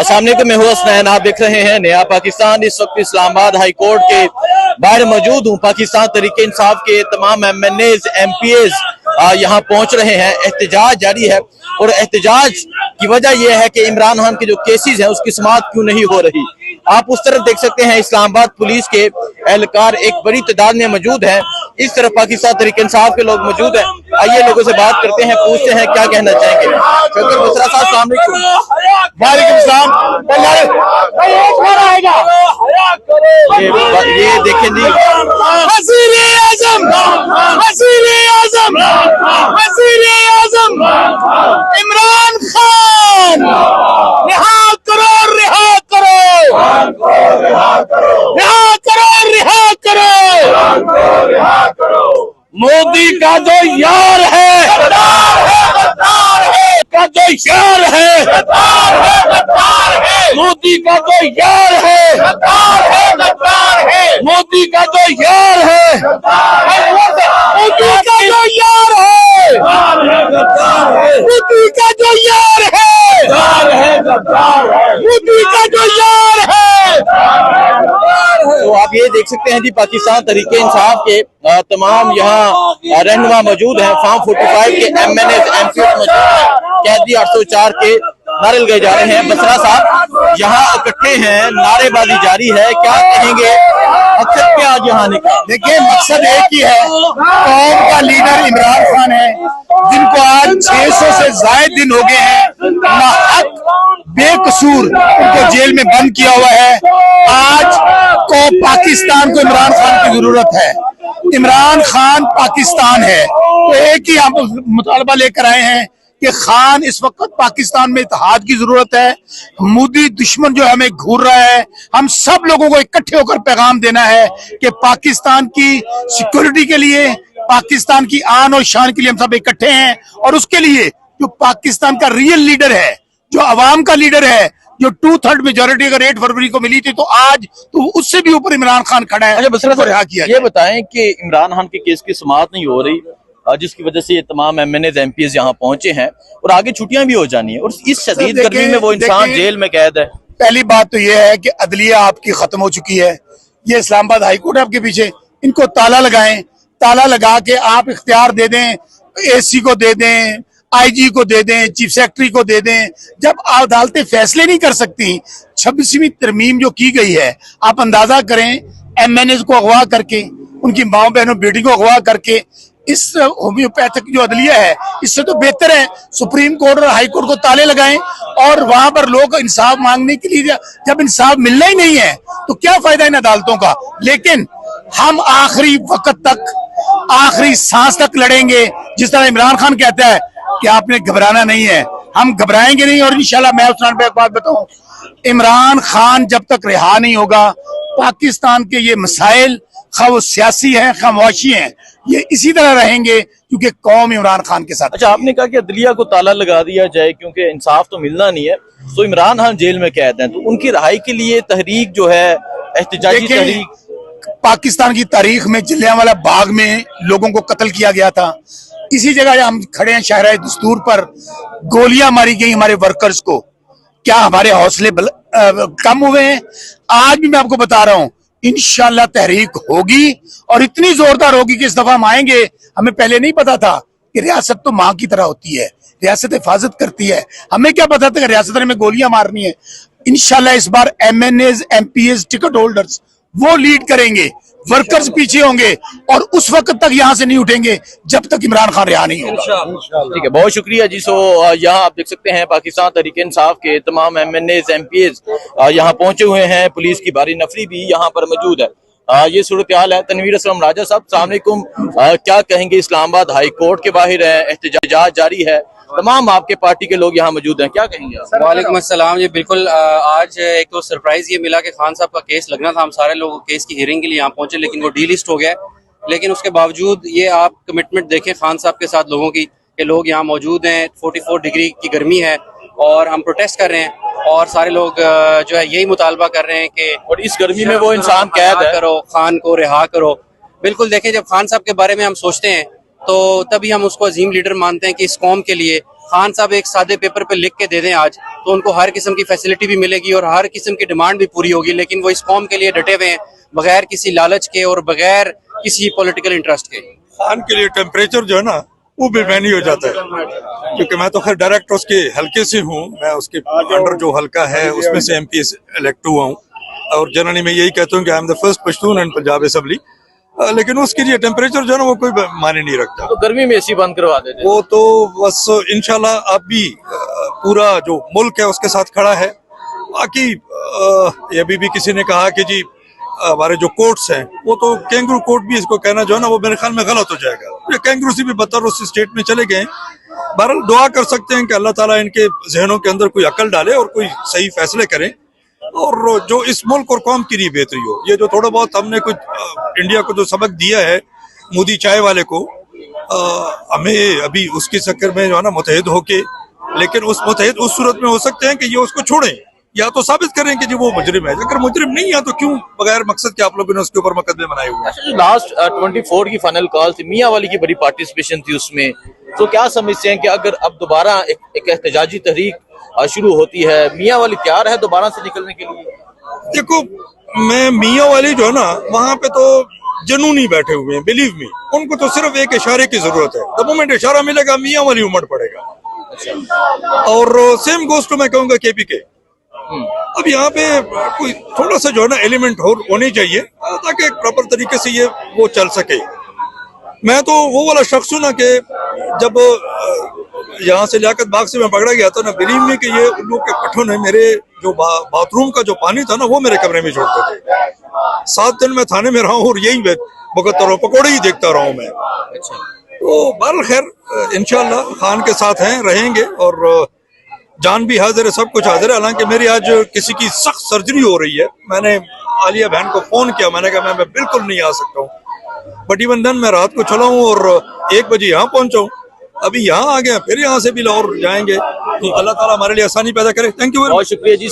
सामने को मैं हूँ हसनैन, आप देख रहे हैं नया पाकिस्तान। इस वक्त इस्लामाबाद हाई कोर्ट के बाहर मौजूद हूँ। पाकिस्तान तहरीक इंसाफ के तमाम MNAs MPAs यहाँ पहुंच रहे हैं। एहतजाज जारी है और एहतजाज की वजह यह है कि इमरान खान के जो केसेस हैं उसकी समाअत क्यों नहीं हो रही। आप उस तरफ देख सकते हैं इस्लामाबाद पुलिस के एहलकार एक बड़ी तादाद में मौजूद हैं, इस तरफ पाकिस्तान तहरीक इंसाफ के लोग मौजूद हैं। आइए लोगों से बात करते हैं, पूछते हैं क्या कहना चाहेंगे। शौकत बसरा साहब सामने ये देखें जी, इमरान खान रिहा करो, रिहा करो, रिहा करो। मोदी का जो यार है, का जो यार है, मोदी का जो यार है, मोदी का जो यार है, मोदी का जो यार है, मोदी का जो यार है, मोदी का जो यार है। तो आप ये देख सकते हैं जी, पाकिस्तान तहरीक इंसाफ के तमाम यहाँ रहनुमा मौजूद हैं। फार्म 45 के MNAs MPAs मौजूद हैं। कैदी 804 के नारे लगाए जा रहे हैं। बसरा साहब यहाँ इकट्ठे हैं, नारेबाजी जारी है, क्या कहेंगे मकसद क्या आज यहाँ निकला? देखिए, मकसद एक ही है, कौम का लीडर इमरान खान है, जिनको आज 600 से ज्यादा दिन हो गए हैं नाहक बेकसूर उनको जेल में बंद किया हुआ है। आज को पाकिस्तान को इमरान खान की जरूरत है। इमरान खान पाकिस्तान है, तो एक ही हम मुतालबा लेकर आए हैं कि खान इस वक्त पाकिस्तान में इत्तेहाद की जरूरत है। मोदी दुश्मन जो हमें घूर रहा है, हम सब लोगों को इकट्ठे होकर पैगाम देना है कि पाकिस्तान की सिक्योरिटी के लिए, पाकिस्तान की आन और शान के लिए हम सब इकट्ठे हैं। और उसके लिए जो पाकिस्तान का रियल लीडर है, जो अवाम का लीडर है, जो 2/3 मेजोरिटी अगर 8 फरवरी को मिली थी, तो आज तो उससे भी ऊपर इमरान खान खड़ा है। अच्छा बसरा साहब, ये बताएं कि इमरान खान के केस की समाअत नहीं हो रही, जिसकी वजह से ये तमाम MNAs MPAs यहाँ पहुंचे हैं और आगे छुट्टियां भी हो जानी है, और इस शदीद गर्मी में वो इंसान जेल में कैद है। पहली बात तो ये है कि अदलिया आपकी खत्म हो चुकी है। ये इस्लामाबाद हाईकोर्ट है आपके पीछे, इनको ताला लगाएं, ताला लगा के आप इख्तियार दे दें, AC को दे दें, IG को दे दें, चीफ सेक्रेटरी को दे दें। जब अदालतें फैसले नहीं कर सकती, 26वीं तरमीम जो की गई है, आप अंदाजा करें, MNAs को अगवा करके, उनकी माओ बहनों बेटी को अगवा करके, इस होम्योपैथिक जो अदलिया है, इससे तो बेहतर है सुप्रीम कोर्ट और हाई कोर्ट को ताले लगाएं और वहां पर लोग इंसाफ मांगने के लिए, जब इंसाफ मिलना ही नहीं है तो क्या फायदा इन अदालतों का। लेकिन हम आखिरी वक्त तक, आखिरी सांस तक लड़ेंगे। जिस तरह इमरान खान कहता है कि आपने घबराना नहीं है, हम घबराएंगे नहीं। और इंशाल्लाह मैं उस्मान भाई एक बात बताऊं, इमरान खान जब तक रिहा नहीं होगा, पाकिस्तान के ये मसाइल खा वो सियासी हैं, खामोशी हैं, ये इसी तरह रहेंगे, क्योंकि कौम इमरान खान के साथ। अच्छा, आपने कहा कि अदलिया को ताला लगा दिया जाए क्योंकि इंसाफ तो मिलना नहीं है, तो इमरान खान जेल में कैद हैं, तो उनकी रिहाई के लिए तहरीक जो है, एहतजाजी तहरीक। पाकिस्तान की तारीख में जलियांवाला बाग में लोगों को कत्ल किया गया था। इसी जगह हम खड़े हैं शाहराह दस्तूर पर, गोलियां मारी गई हमारे वर्कर्स को। क्या हमारे हौसले कम हुए हैं? आज भी मैं आपको बता रहा हूं, इंशाल्लाह तहरीक होगी और इतनी जोरदार होगी कि इस दफा हम आएंगे। हमें पहले नहीं पता था कि रियासत तो मां की तरह होती है, रियासत हिफाजत करती है। हमें क्या पता था कि रियासत में गोलियां मारनी है। इंशाल्लाह इस बार MNAs MPAs टिकट होल्डर्स वो लीड करेंगे, वर्कर्स पीछे होंगे और उस वक्त तक यहाँ से नहीं उठेंगे जब तक इमरान खान रिहा नहीं होगा। ठीक है, बहुत शुक्रिया जी। सो यहाँ आप देख सकते हैं पाकिस्तान तहरीक इंसाफ के तमाम MNAs MPAs यहाँ पहुंचे हुए हैं। पुलिस की भारी नफरी भी यहाँ पर मौजूद है। ये सूरत हाल है। तनवीर असलम राजा साहब, अस्सलाम वालेकुम, क्या कहेंगे? इस्लामाबाद हाई कोर्ट के बाहर है, एहतजाज जारी है, तमाम आपके पार्टी के लोग यहाँ मौजूद हैं, क्या कहेंगे? वालेकुम अस्सलाम जी। बिल्कुल, आज एक तो सरप्राइज ये मिला कि खान साहब का केस लगना था। हम सारे लोग केस की हियरिंग के लिए यहाँ पहुंचे, लेकिन वो डीलिस्ट हो गया। लेकिन उसके बावजूद ये आप कमिटमेंट देखें खान साहब के साथ लोगों की, कि लोग यहाँ मौजूद हैं। 44 डिग्री की गर्मी है और हम प्रोटेस्ट कर रहे हैं, और सारे लोग जो है यही मुतालबा कर रहे हैं कि और इस गर्मी में वो इंसान कैद है, करो, खान को रिहा करो। बिल्कुल, देखें, जब खान साहब के बारे में हम सोचते हैं तो तभी हम उसको अजीम लीडर मानते हैं कि इस कौम के लिए खान साहब एक सादे पेपर पे लिख के दे दें आज, तो उनको हर किस्म की फैसिलिटी भी मिलेगी और हर किस्म की डिमांड भी पूरी होगी। लेकिन वो इस कौम के लिए डटे हुए हैं, बगैर किसी लालच के और बगैर किसी पॉलिटिकल इंटरेस्ट के। खान के लिए टेम्परेचर जो है ना वो बेमैनी हो जाता है, क्योंकि मैं तो खैर डायरेक्ट उसके हल्के से हूँ, मैं उसके अंडर जो हल्का है उसमें से MP इलेक्ट हुआ हूँ, और जनरली मैं यही कहता हूँ कि I am the first Pashtun in Punjab assembly. लेकिन उसके लिए टेम्परेचर जो है ना वो कोई मायने नहीं रखता। तो गर्मी में AC बंद करवा देते। वो तो बस इंशाल्लाह अब भी पूरा जो मुल्क है उसके साथ खड़ा है। बाकी ये अभी भी किसी ने कहा कि जी हमारे जो कोर्ट्स हैं वो तो कैंगरू कोर्ट भी इसको कहना जो है ना वो मेरे ख्याल में गलत हो जाएगा। ये कैंगरू से भी बदतर उस स्टेट में चले गए। बहरहाल दुआ कर सकते हैं कि अल्लाह ताला इनके जहनों के अंदर कोई अकल डाले और कोई सही फैसले करें, और जो इस मुल्क और कौम के लिए बेहतरी हो। ये जो थोड़ा बहुत हमने कुछ इंडिया को जो सबक दिया है मोदी चाय वाले को, हमें अभी उसके चक्कर में जो है ना मुतहद होके, लेकिन उस मुतहद उस सूरत में हो सकते हैं कि ये उसको छोड़ें या तो साबित करें कि जी वो मुजरिम है। अगर मुजरिम नहीं है तो क्यों बगैर मकसद के आप लोगों ने उसके ऊपर मुकदमे बनाए हुए हैं। अच्छा, जो लास्ट 24 की फाइनल कॉल थी, मियां वाली की बड़ी पार्टिसिपेशन थी उसमें, तो क्या समझते हैं कि अगर अब दोबारा एक एहतजाजी तहरीक शुरू होती है, मियां वाली तैयार है दोबारा से निकलने के लिए? देखो, मैं मियां वाली जो है ना वहां पे तो जनूनी बैठे हुए हैं, बिलीव मी। उनको तो सिर्फ एक इशारे की जरूरत है, द मोमेंट इशारा मिलेगा मियां वाली उमड़ पड़ेगा। और सेम गोस्ट मैं कहूंगा KPK। अब यहाँ पे कोई थोड़ा सा जो है ना एलिमेंट होनी चाहिए ताकि एक प्रॉपर तरीके से ये वो चल सके। मैं तो वो वाला शख्स हूँ ना कि जब यहाँ से लियाकत बाग से मैं पकड़ा गया था ना, बिलीव में कि ये उल्लू के पट्टों ने मेरे जो बाथरूम का जो पानी था ना वो मेरे कमरे में छोड़ते थे। 7 दिन मैं थाने में रहा हूँ और यही भुगतता रहा हूँ, पकौड़े ही देखता रहा हूँ मैं। तो बहरहाल खैर इंशाल्लाह खान के साथ हैं, रहेंगे, और जान भी हाजिर है, सब कुछ हाजिर है। हालांकि मेरी आज किसी की सख्त सर्जरी हो रही है। मैंने आलिया बहन को फोन किया, मैंने कहा मैं बिल्कुल नहीं आ सकता हूँ, बट इवन देन मैं रात को चला हूँ और 1 बजे यहाँ पहुंचा हूँ। अभी यहाँ आ गया, फिर यहाँ से भी लाहौर जाएंगे, तो अल्लाह ताला हमारे लिए आसानी पैदा करे। थैंक यू, बहुत शुक्रिया जी।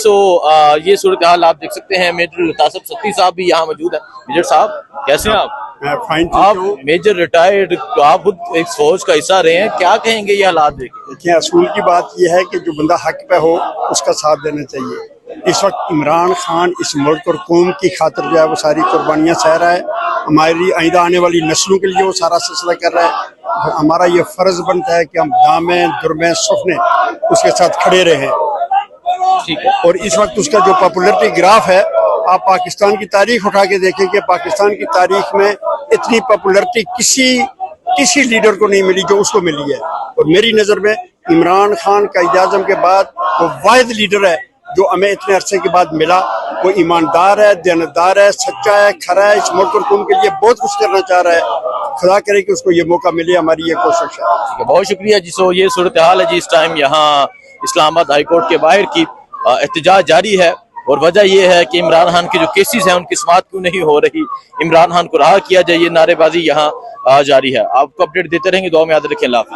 ये सूरत हाल आप देख सकते हैं, मेजर तासब सत्ती साहब भी यहाँ मौजूद है। मेजर साहब कैसे हैं आप? आप मेजर रिटायर्ड, आप खुद एक फौज का हिस्सा रहे हैं, क्या कहेंगे ये हालात देखें? देखिए, असूल की बात यह है कि जो बंदा हक पे हो उसका साथ देना चाहिए। इस वक्त इमरान खान इस मुल्क और कौम की खातिर जो है वो सारी कुर्बानियाँ सह रहा है, हमारी आइंदा आने वाली नस्लों के लिए वो सारा सिलसिला कर रहा है। हमारा ये फर्ज बनता है कि हम दामे दुर्मे सुफने उसके साथ खड़े रहें। ठीक है। और इस वक्त उसका जो पॉपुलरिटी ग्राफ है, आप पाकिस्तान की तारीख उठा के देखें कि पाकिस्तान की तारीख में इतनी पॉपुलरिटी किसी लीडर को नहीं मिली जो उसको मिली है। और मेरी नज़र में इमरान खान कायद आज़म के बाद वो वाहिद लीडर है जो हमें इतने अरसे के बाद मिला। वो ईमानदार है, दयानतदार है, सच्चा है, खरा है, इस मुल्क और कौम के लिए बहुत कुछ करना चाह रहा है। खुदा करे कि उसको ये मौका मिले, हमारी ये कोशिश है। बहुत शुक्रिया जी। ये सूरत हाल है जी इस टाइम यहाँ इस्लामाबाद हाई कोर्ट के बाहर की एहतजाज जारी है, और वजह यह है कि इमरान खान के जो केसेस हैं उनकी समाअत क्यों नहीं हो रही, इमरान खान को रहा किया जाए, ये नारेबाजी यहाँ जारी है। आपको अपडेट देते रहेंगे, दुआ में याद रखें। अल्लाह हाफ़िज़।